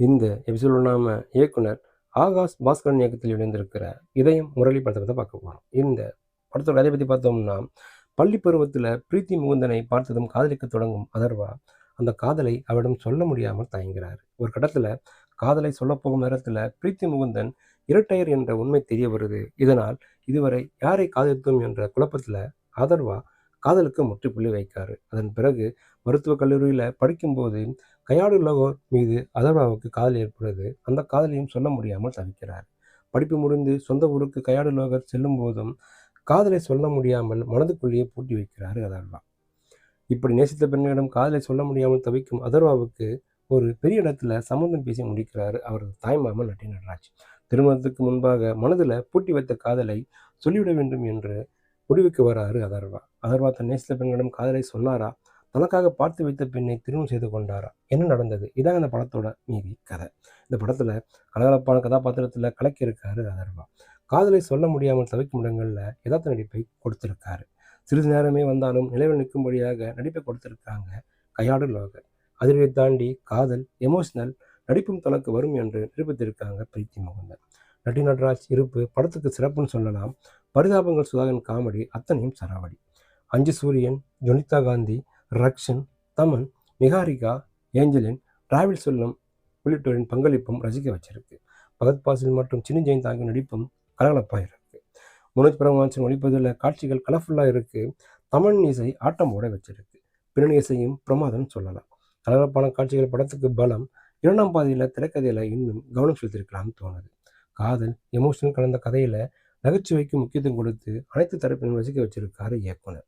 இந்த எபிசோடில் நாம இயக்குனர் ஆகாஷ் பாஸ்கரன் இயக்கத்தில் இணைந்திருக்கிற இதயம் முரளி படத்தை பற்றி பார்க்க போகிறோம். இந்த படத்தோட கதையை பற்றி பார்த்தோம்னா, பள்ளி பருவத்தில் பிரீத்தி முகுந்தனை பார்த்ததும் காதலிக்க தொடங்கும் அதர்வா அந்த காதலை அவரிடம் சொல்ல முடியாமல் தயங்குகிறார். ஒரு கட்டத்தில் காதலை சொல்லப்போகும் நேரத்தில் பிரீத்தி முகுந்தன் இரட்டையர் என்ற உண்மை தெரிய வருது. இதனால் இதுவரை யாரை காதலித்தோம் என்ற குழப்பத்தில் அதர்வா காதலுக்கு முற்றுப்புள்ளி வைக்காரு. அதன் பிறகு மருத்துவக் கல்லூரியில் படிக்கும்போது கையாடு லோகர் மீது அதர்வாவுக்கு காதல் ஏற்படுது. அந்த காதலையும் சொல்ல முடியாமல் தவிக்கிறார். படிப்பு முடிந்து சொந்த ஊருக்கு கையாடு லோகர் செல்லும் போதும் காதலை சொல்ல முடியாமல் மனதுக்குள்ளேயே பூட்டி வைக்கிறாரு அதர்வா. இப்படி நேசித்த பெண்ணிடம் காதலை சொல்ல முடியாமல் தவிக்கும் அதர்வாவுக்கு ஒரு பெரிய இடத்துல சம்மந்தம் பேசி முடிக்கிறாரு அவரது தாய்மாமன் நட்டி நடராஜ். திருமணத்துக்கு முன்பாக மனதில் பூட்டி வைத்த காதலை சொல்லிவிட வேண்டும் என்று முடிவுக்கு வராரு அதர்வா. அதர்வா தன் நேசித்த பெண்ணிடம் காதலை சொன்னாரா? தனக்காக பார்த்து வைத்த பெண்ணை திருமணம் செய்து கொண்டாரா? என்ன நடந்தது? இதான் இந்த படத்தோட மீதி கதை. இந்த படத்துல கலகலப்பான கதாபாத்திரத்துல கலக்கியிருக்காரு அதர்வா. காதலை சொல்ல முடியாமல் தவிக்கும் இடங்கள்ல யதார்த்த நடிப்பை கொடுத்திருக்காரு. சிறிது நேரமே வந்தாலும் நிலைவில் நிற்கும்படியாக நடிப்பை கொடுத்திருக்காங்க கையாடு லோகர். அதிர்வை தாண்டி காதல், எமோஷனல் நடிப்பும் தனக்கு வரும் என்று நிரூபித்திருக்காங்க பிரீத்தி முகுந்தன். நட்டி நடராஜ் இருப்பு படத்துக்கு சிறப்புன்னு சொல்லலாம். பரிதாபங்கள் சுதாகன் காமெடி அத்தனையும் சராவடி. அஞ்சு சூரியன், ஜொனிதா காந்தி, ரக்ஷன், தமன், நிகாரிகா, ஏஞ்சலின், டிராவல் செல்லம் உள்ளிட்டோரின் பங்களிப்பும் ரசிக்க வச்சிருக்கு. பகத் பாசில் மற்றும் சினி ஜெயந்த் ஆகிய நடிப்பும் கலகலப்பாக இருக்கு. மனோஜ் பிரமாச்சன் ஒளிப்பதில் காட்சிகள் கலர்ஃபுல்லாக இருக்கு. தமன் இசை ஆட்டம் ஓட வச்சிருக்கு. பின்னணி இசையும் பிரமாதம் சொல்லலாம். கலகலப்பான காட்சிகள் படத்துக்கு பலம். இரண்டாம் பாதியில் திரைக்கதையில் இன்னும் கவனம் செலுத்திருக்கலாம்னு தோணுது. காதல், எமோஷனல் கலந்த கதையில் நகைச்சுவைக்கு முக்கியத்துவம் கொடுத்து அனைத்து தரப்பினரும் ரசிக்க வச்சிருக்காரு இயக்குனர்.